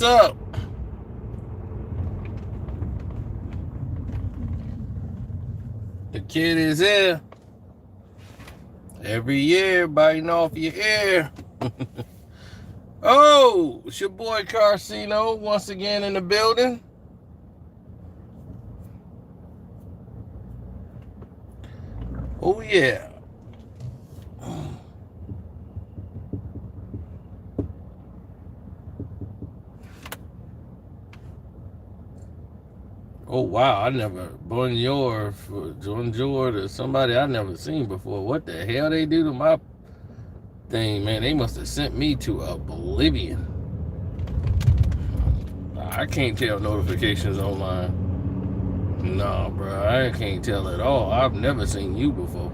up? The kid is here. Every year, biting off your ear. Oh, it's your boy Carcino once again in the building. Oh, yeah. Oh, wow. I never, bonjour to somebody I never seen before. What the hell they do to my thing, man? They must have sent me to oblivion. I can't tell notifications online. No, bro, I can't tell at all. I've never seen you before.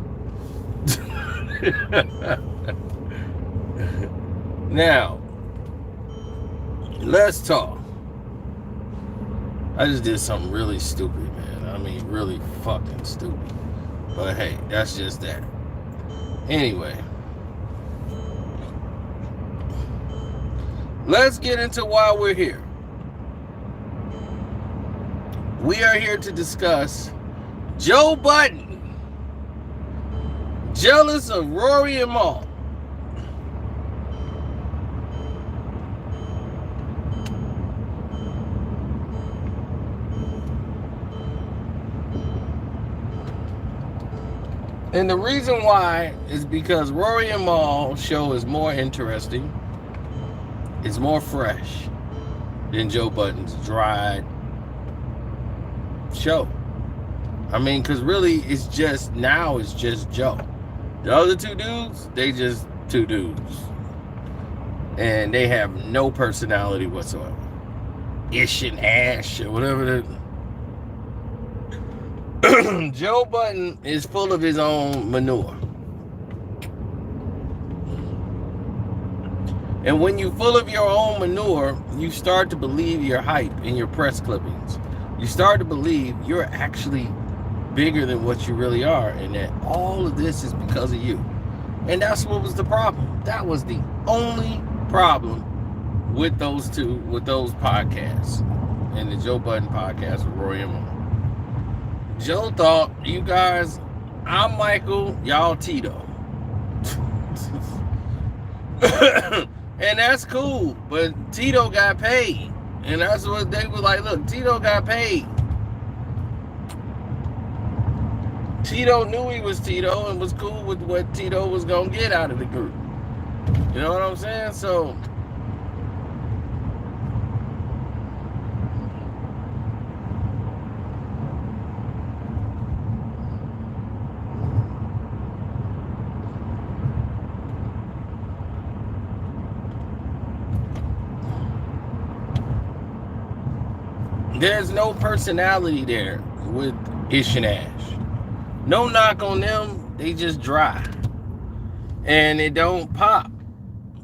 Now, let's talk. I just did something really stupid, man. I mean, really fucking stupid. But hey, that's just that. Anyway, let's get into why we're here. We are here to discuss Joe Budden, jealous of Rory and Maul. And the reason why is because Rory and Maul show is more interesting, it's more fresh than Joe Budden's dry show. I mean, because really it's just Joe. The other two dudes, they just two dudes. And they have no personality whatsoever. Ish and Ash or whatever. Joe Budden is full of his own manure. And when you're full of your own manure, you start to believe your hype in your press clippings. You start to believe you're actually bigger than what you really are, and that all of this is because of you. And that's what was the problem. That was the only problem with those podcasts, and the Joe Budden podcast with Rory and Maul. Joe thought, you guys, I'm Michael, y'all Tito. And that's cool, but Tito got paid. And that's what they were like, look, Tito got paid. Tito knew he was Tito and was cool with what Tito was going to get out of the group. You know what I'm saying? So, there's no personality there with Ish and Ash. No knock on them, they just dry. And it don't pop.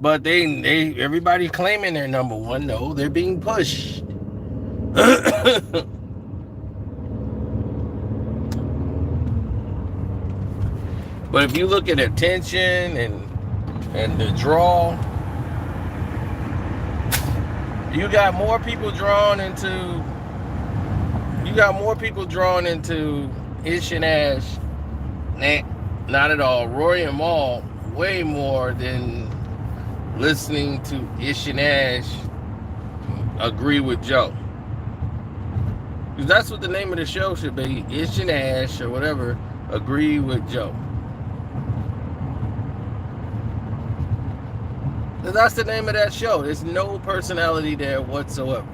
But they everybody claiming they're number one. No, they're being pushed. But if you look at attention and the draw, you got more people drawn into Ish and Ash. Nah, not at all. Rory and Maul, way more than listening to Ish and Ash agree with Joe. Because that's what the name of the show should be. Ish and Ash or whatever agree with Joe. That's the name of that show. There's no personality there whatsoever.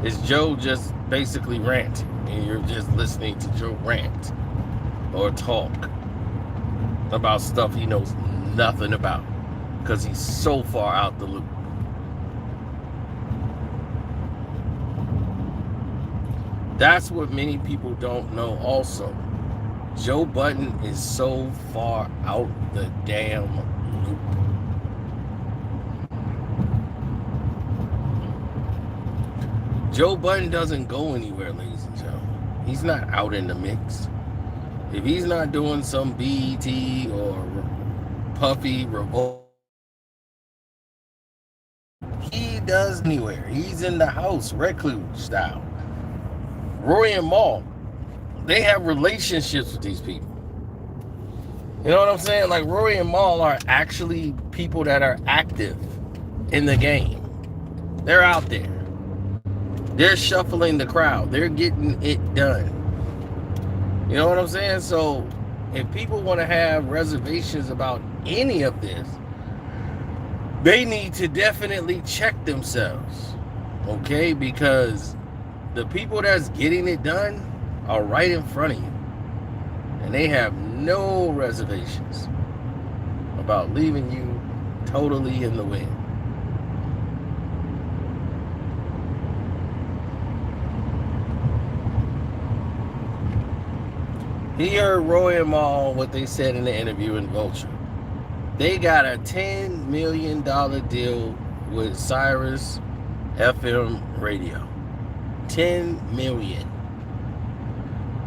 It's Joe just basically ranting, and you're just listening to Joe rant or talk about stuff he knows nothing about because he's so far out the loop. That's what many people don't know also. Joe Budden is so far out the damn loop. Joe Budden doesn't go anywhere, ladies and gentlemen. He's not out in the mix. If he's not doing some BET or Puffy Revolt, he does anywhere. He's in the house, recluse style. Rory and Mal, they have relationships with these people. You know what I'm saying? Like, Rory and Mal are actually people that are active in the game. They're out there. They're shuffling the crowd. They're getting it done. You know what I'm saying? So if people want to have reservations about any of this, they need to definitely check themselves. Okay? Because the people that's getting it done are right in front of you. And they have no reservations about leaving you totally in the wind. He heard Roy and Mal what they said in the interview in Vulture. They got a $10 million deal with Sirius FM radio. $10 million.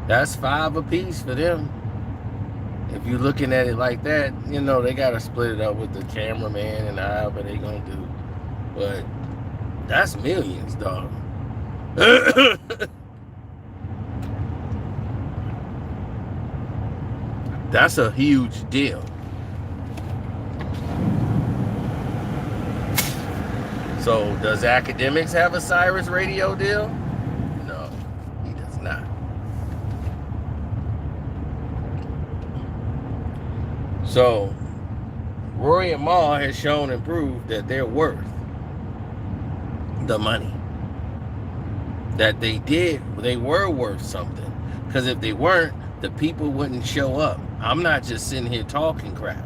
That's $5 apiece for them. If you're looking at it like that, you know, they got to split it up with the cameraman and however they going to do. But that's millions, dog. That's a huge deal. So, does Academics have a Sirius radio deal? No, he does not. So, Rory and Mal has shown and proved that they're worth the money. That they were worth something. Because if they weren't, the people wouldn't show up. I'm not just sitting here talking crap.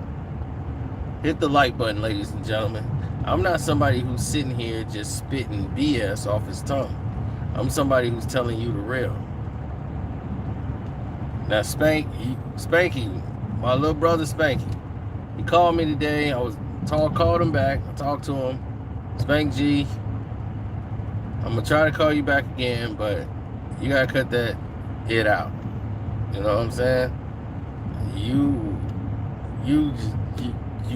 Hit the like button, ladies and gentlemen. I'm not somebody who's sitting here just spitting BS off his tongue. I'm somebody who's telling you the real. Now, Spanky, my little brother Spanky, he called me today. Called him back. I talked to him. Spank G, I'm gonna try to call you back again, but you gotta cut it out. You know what I'm saying? You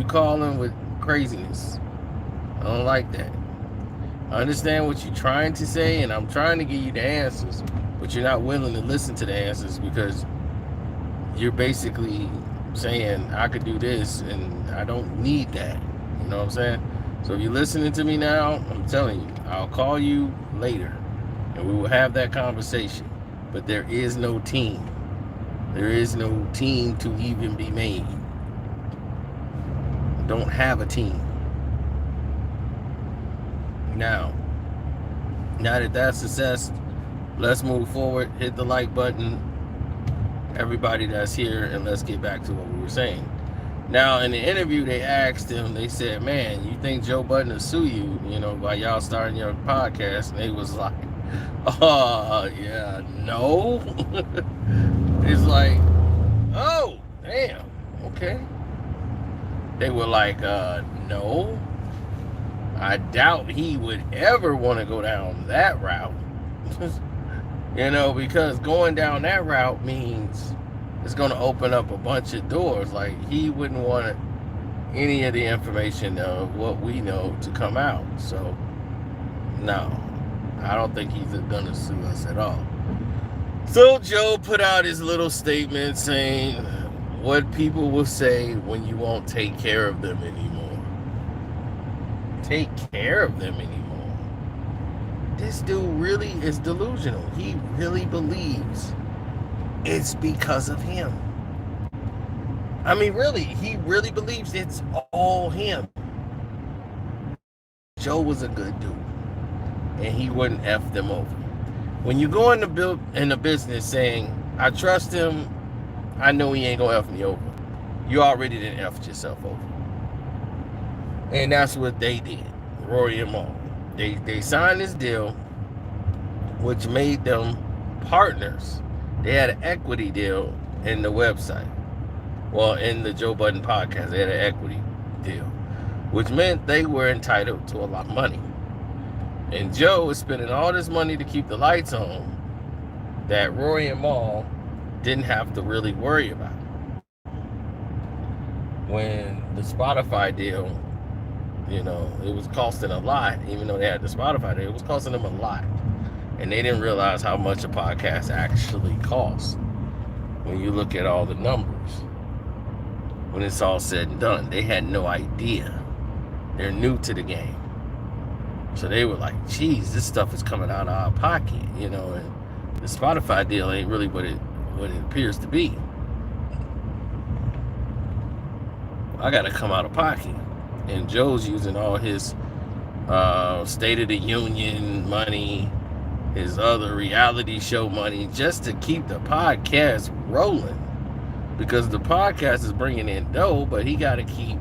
calling with craziness. I don't like that. I understand what you're trying to say, and I'm trying to give you the answers, but you're not willing to listen to the answers because you're basically saying I could do this and I don't need that. You know what I'm saying? So if you're listening to me now, I'm telling you, I'll call you later and we will have that conversation. But there is no team. There is no team to even be made. Don't have a team. Now that that's assessed, let's move forward. Hit the like button, everybody that's here, and let's get back to what we were saying. Now, in the interview, they asked him, they said, man, you think Joe Budden will sue you, while y'all starting your podcast? And he was like, yeah, no. It's like, oh, damn, okay. They were like, no. I doubt he would ever want to go down that route. Because going down that route means it's going to open up a bunch of doors. Like, he wouldn't want any of the information of what we know to come out. So, no, I don't think he's going to sue us at all. So Joe put out his little statement saying what people will say when you won't take care of them anymore. Take care of them anymore. This dude really is delusional. He really believes it's because of him. I mean, really, he really believes it's all him. Joe was a good dude, and he wouldn't F them over. When you go in the business saying, I trust him, I know he ain't gonna F me over, you already done F'd yourself over. And that's what they did, Rory and Mal. They signed this deal, which made them partners. They had an equity deal in the website. Well, in the Joe Budden podcast, they had an equity deal, which meant they were entitled to a lot of money. And Joe was spending all this money to keep the lights on that Rory and Mal didn't have to really worry about. When the Spotify deal You know, it was costing a lot, even though they had the Spotify there, it was costing them a lot. And they didn't realize how much a podcast actually costs when you look at all the numbers. When it's all said and done, they had no idea. They're new to the game. So they were like, geez, this stuff is coming out of our pocket, you know, and the Spotify deal ain't really what it appears to be. I gotta come out of pocket. And Joe's using all his State of the Union money, his other reality show money, just to keep the podcast rolling. Because the podcast is bringing in dough, but he got to keep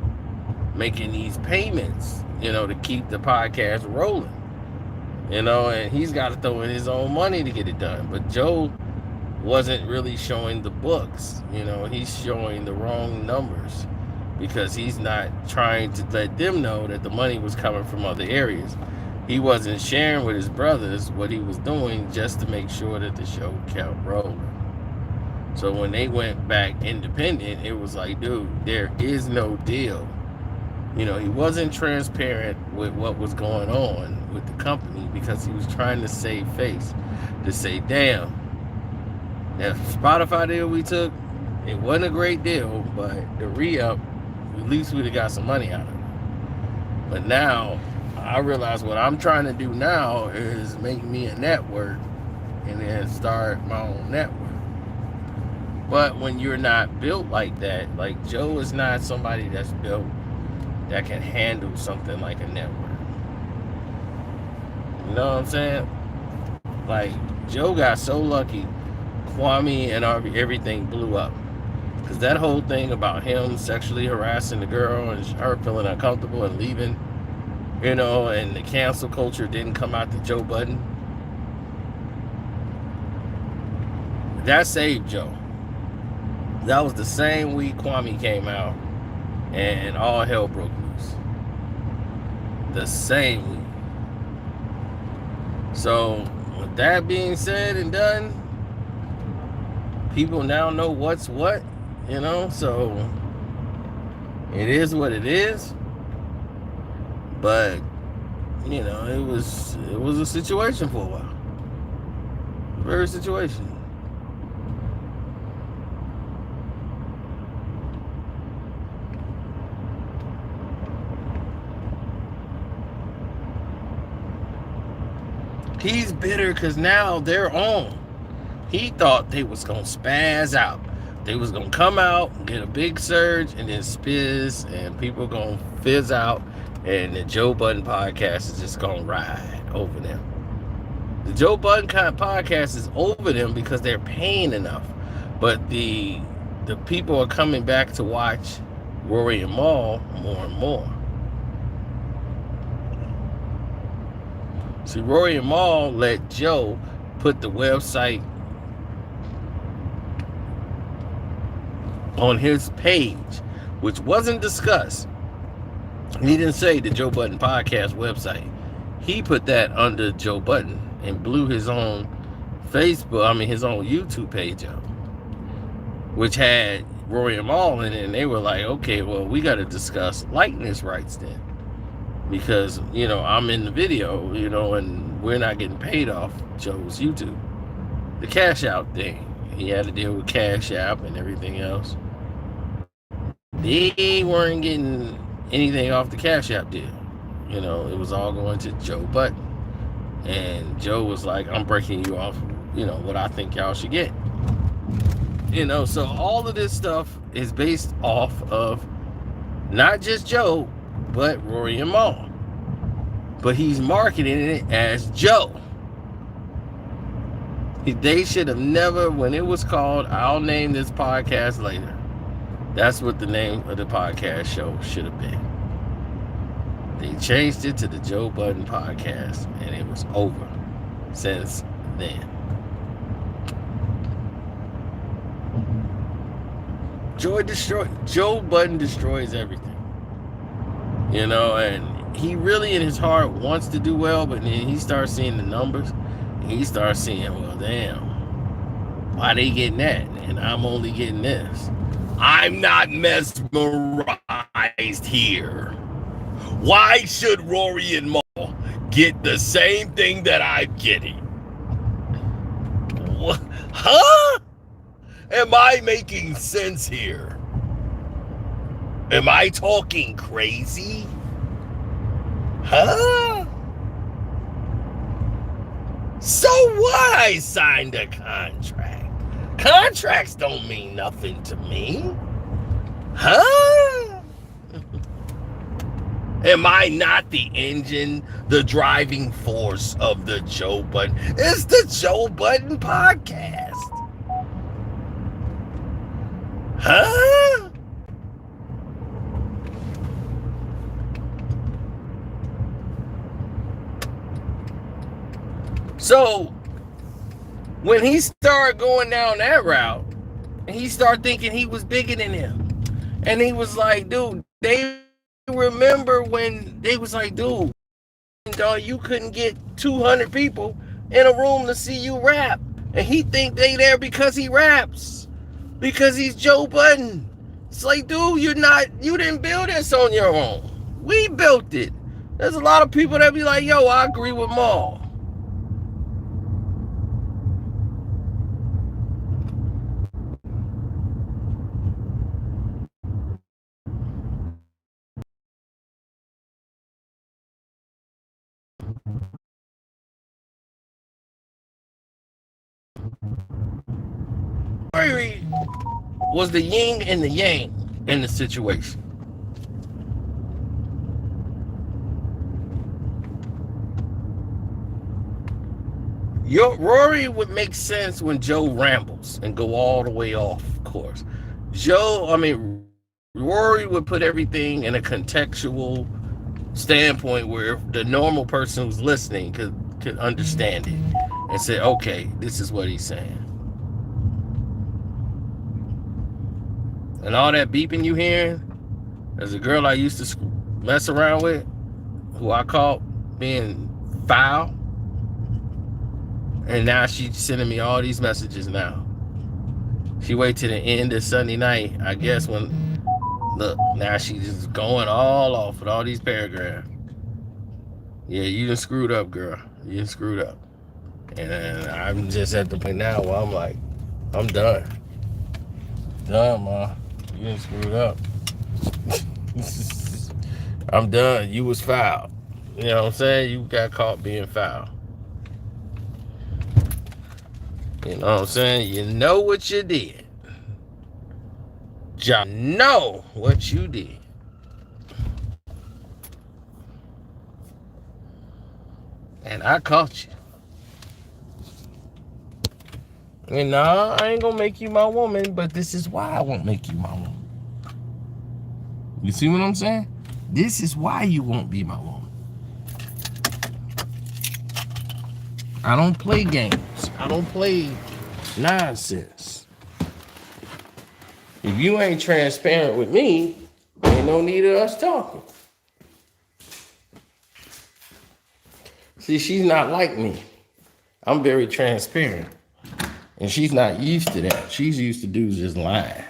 making these payments, you know, to keep the podcast rolling. You know, and he's got to throw in his own money to get it done. But Joe wasn't really showing the books. You know, he's showing the wrong numbers because he's not trying to let them know that the money was coming from other areas. He wasn't sharing with his brothers what he was doing just to make sure that the show kept rolling. So when they went back independent, it was like, dude, there is no deal. You know, he wasn't transparent with what was going on with the company because he was trying to save face. To say, damn, that Spotify deal we took, it wasn't a great deal, but the re-up, at least we'd have got some money out of it. But now, I realize what I'm trying to do now is make me a network and then start my own network. But when you're not built like that, like Joe is not somebody that's built that can handle something like a network. You know what I'm saying? Like, Joe got so lucky, Kwame and everything blew up. Because that whole thing about him sexually harassing the girl and her feeling uncomfortable and leaving, you know, and the cancel culture didn't come out to Joe Budden. That saved Joe. That was the same week Kwame came out and all hell broke loose. The same week. So, with that being said and done, people now know what's what, you know, so it is what it is. But, you know, it was a situation for a while. Very situation. He's bitter because now they're on. He thought they was going to spaz out. They was going to come out, get a big surge, and then spizz, and people going to fizz out, and the Joe Budden podcast is just going to ride over them. The Joe Budden podcast is over them because they're paying enough. But the people are coming back to watch Rory and Mal more and more. See, Rory and Mal let Joe put the website on his page, which wasn't discussed. He didn't say the Joe Budden podcast website. He put that under Joe Budden and blew his own his own YouTube page up, which had Rory and Mal in it, and they were like, okay, well, we got to discuss likeness rights then. Because, you know, I'm in the video, you know, and we're not getting paid off Joe's YouTube. The Cash Out thing. He had to deal with Cash App and everything else. They weren't getting anything off the Cash App deal. You know, it was all going to Joe Budden. And Joe was like, I'm breaking you off, you know, what I think y'all should get. You know, so all of this stuff is based off of not just Joe, but Rory and Mal. But he's marketing it as Joe. They should have never, when it was called, I'll name this podcast later. That's what the name of the podcast show should have been. They changed it to the Joe Budden podcast, and it was over since then. Joe Budden destroys everything. You know, and he really in his heart wants to do well, but then he starts seeing the numbers, and he starts seeing, well, damn, why they getting that? And I'm only getting this. I'm not mesmerized here. Why should Rory and Maul get the same thing that I'm getting? What? Huh? Am I making sense here? Am I talking crazy? Huh? So what? I signed a contract. Contracts don't mean nothing to me. Huh? Am I not the engine, the driving force of the Joe Budden? It's the Joe Budden podcast. Huh? So, when he started going down that route, he started thinking he was bigger than him. And he was like, dude, they remember when they was like, dude, you couldn't get 200 people in a room to see you rap. And he think they there because he raps. Because he's Joe Budden. It's like, dude, you didn't build this on your own. We built it. There's a lot of people that be like, yo, I agree with Maul. Rory was the yin and the yang in the situation. Rory would make sense when Joe rambles and go all the way off course. Rory would put everything in a contextual standpoint where the normal person who's listening could understand it and say, okay, this is what he's saying. And all that beeping you hearing, there's a girl I used to mess around with who I caught being foul. And now she's sending me all these messages now. She wait till the end of Sunday night, I guess, now she's just going all off with all these paragraphs. Yeah, you done screwed up, girl. You done screwed up. And I'm just at the point now where I'm like, I'm done. Done, ma. You done screwed up. I'm done. You was foul. You know what I'm saying? You got caught being foul. You know what I'm saying? You know what you did. You know what you did. And I caught you. And nah, I ain't gonna make you my woman, but this is why I won't make you my woman. You see what I'm saying? This is why you won't be my woman. I don't play games. I don't play nonsense. If you ain't transparent with me, ain't no need of us talking. See, she's not like me. I'm very transparent. And she's not used to that. She's used to dudes just lying.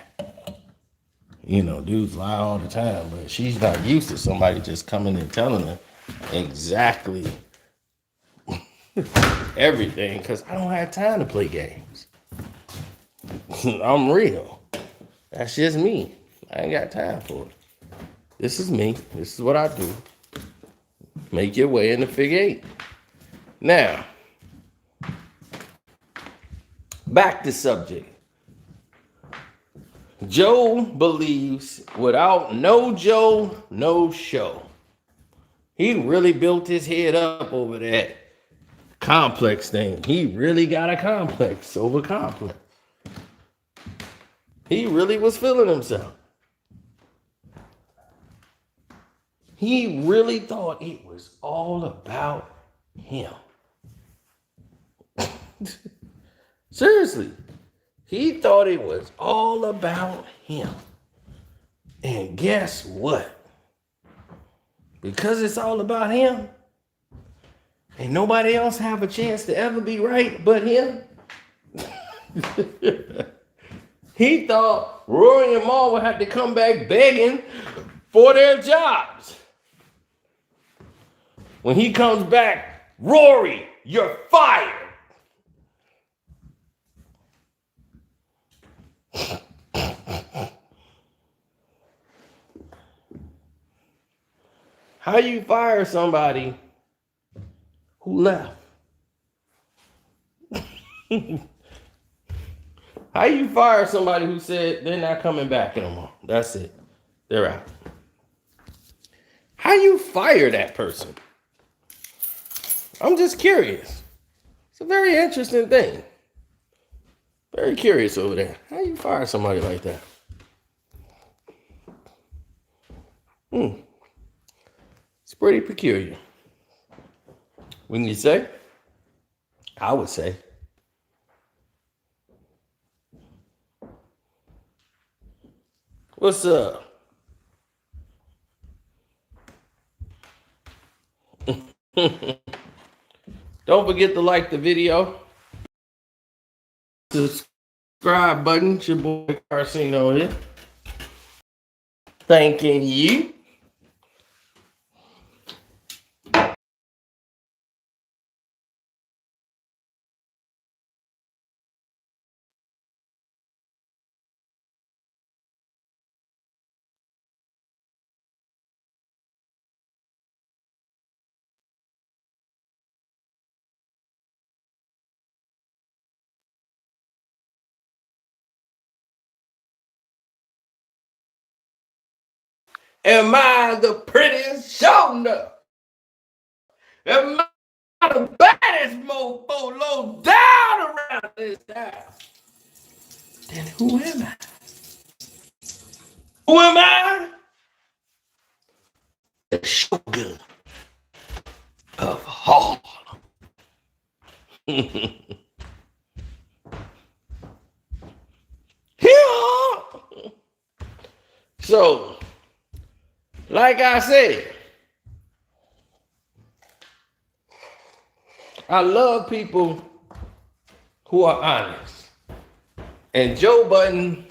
You know, dudes lie all the time, but she's not used to somebody just coming and telling her exactly everything, because I don't have time to play games. I'm real. That's just me. I ain't got time for it. This is me. This is what I do. Make your way in the figure eight. Now, back to subject. Joe believes without no Joe, no show. He really built his head up over that complex thing. He really got a complex over complex. He really was feeling himself. He really thought it was all about him. Seriously. He thought it was all about him. And guess what? Because it's all about him, and nobody else have a chance to ever be right but him. He thought Rory and Maul would have to come back begging for their jobs. When he comes back, Rory, you're fired. How you fire somebody who left? How you fire somebody who said they're not coming back anymore? That's it. They're out. How you fire that person? I'm just curious. It's a very interesting thing. Very curious over there. How you fire somebody like that? It's pretty peculiar. Wouldn't you say? I would say. What's up? Don't forget to like the video. Subscribe button. It's your boy Carcino here. Thanking you. Am I the prettiest shoulder? Am I the baddest mofo low down around this house? Then who am I? Who am I? The shogun of Harlem. So, like I said, I love people who are honest. And Joe Budden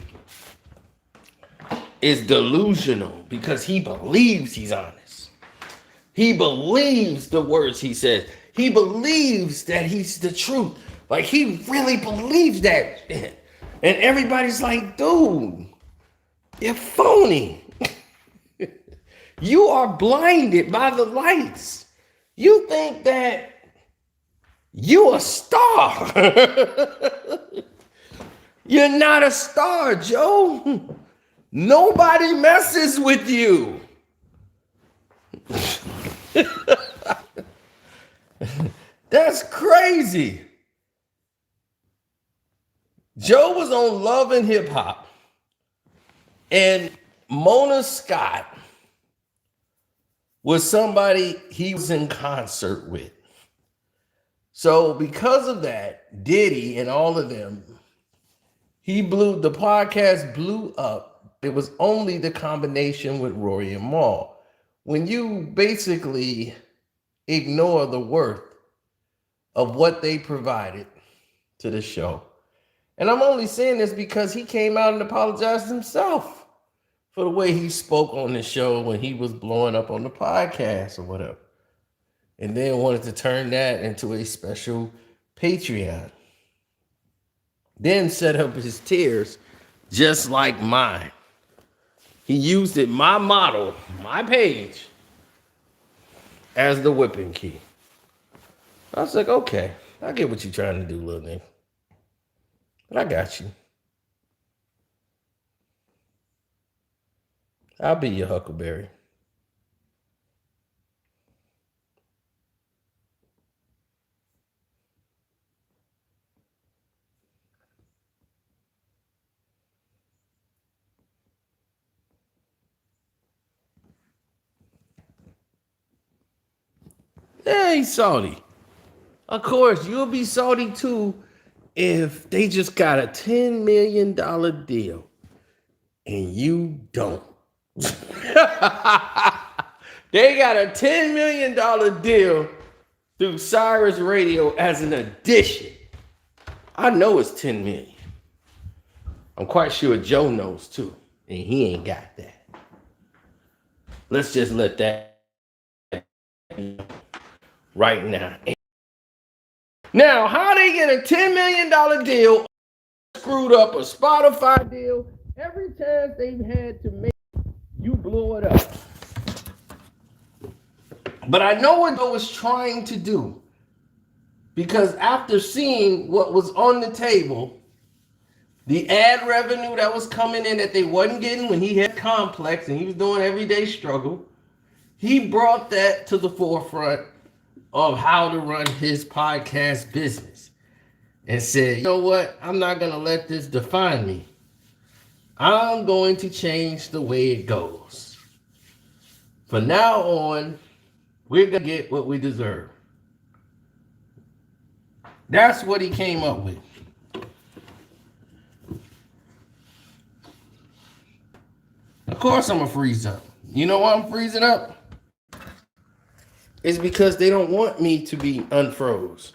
is delusional because he believes he's honest. He believes the words he says. He believes that he's the truth. Like, he really believes that. And everybody's like, dude, you're phony. You are blinded by the lights. You think that you a star. You're not a star, Joe. Nobody messes with you. That's crazy. Joe was on Love and Hip Hop, and Mona Scott was somebody he was in concert with. So because of that, Diddy and all of them, the podcast blew up. It was only the combination with Rory and Mal. When you basically ignore the worth of what they provided to the show. And I'm only saying this because he came out and apologized himself for the way he spoke on the show when he was blowing up on the podcast or whatever. And then wanted to turn that into a special Patreon. Then set up his tiers just like mine. He used it, my model, my page, as the whipping key. I was like, okay, I get what you're trying to do, little nigga. But I got you. I'll be your Huckleberry. Yeah, he's salty. Of course, you'll be salty too if they just got a $10 million deal and you don't. They got a $10 million deal through Cyrus Radio as an addition. I know it's 10 million. I'm quite sure Joe knows too, and he ain't got that. Let's just let that be. right now. Now, how they get a $10 million deal, screwed up a Spotify deal, every time they've had to make, you blow it up. But I know what I was trying to do, because after seeing what was on the table, the ad revenue that was coming in that they wasn't getting when he had Complex and he was doing Everyday Struggle, he brought that to the forefront of how to run his podcast business and said, you know what? I'm not going to let this define me. I'm going to change the way it goes. From now on, we're going to get what we deserve. That's what he came up with. Of course I'm going to freeze up. You know why I'm freezing up? It's because they don't want me to be unfroze.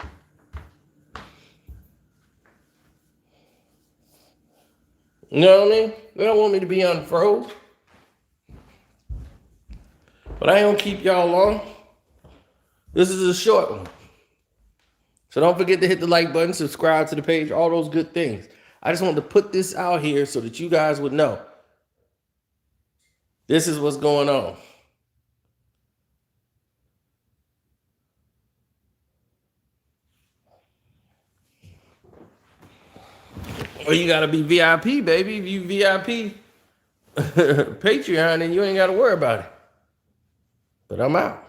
You know what I mean? They don't want me to be unfroze. But I ain't going to keep y'all long. This is a short one. So don't forget to hit the like button, subscribe to the page, all those good things. I just wanted to put this out here so that you guys would know. This is what's going on. Or you got to be VIP, baby. If you VIP Patreon, then you ain't got to worry about it. But I'm out.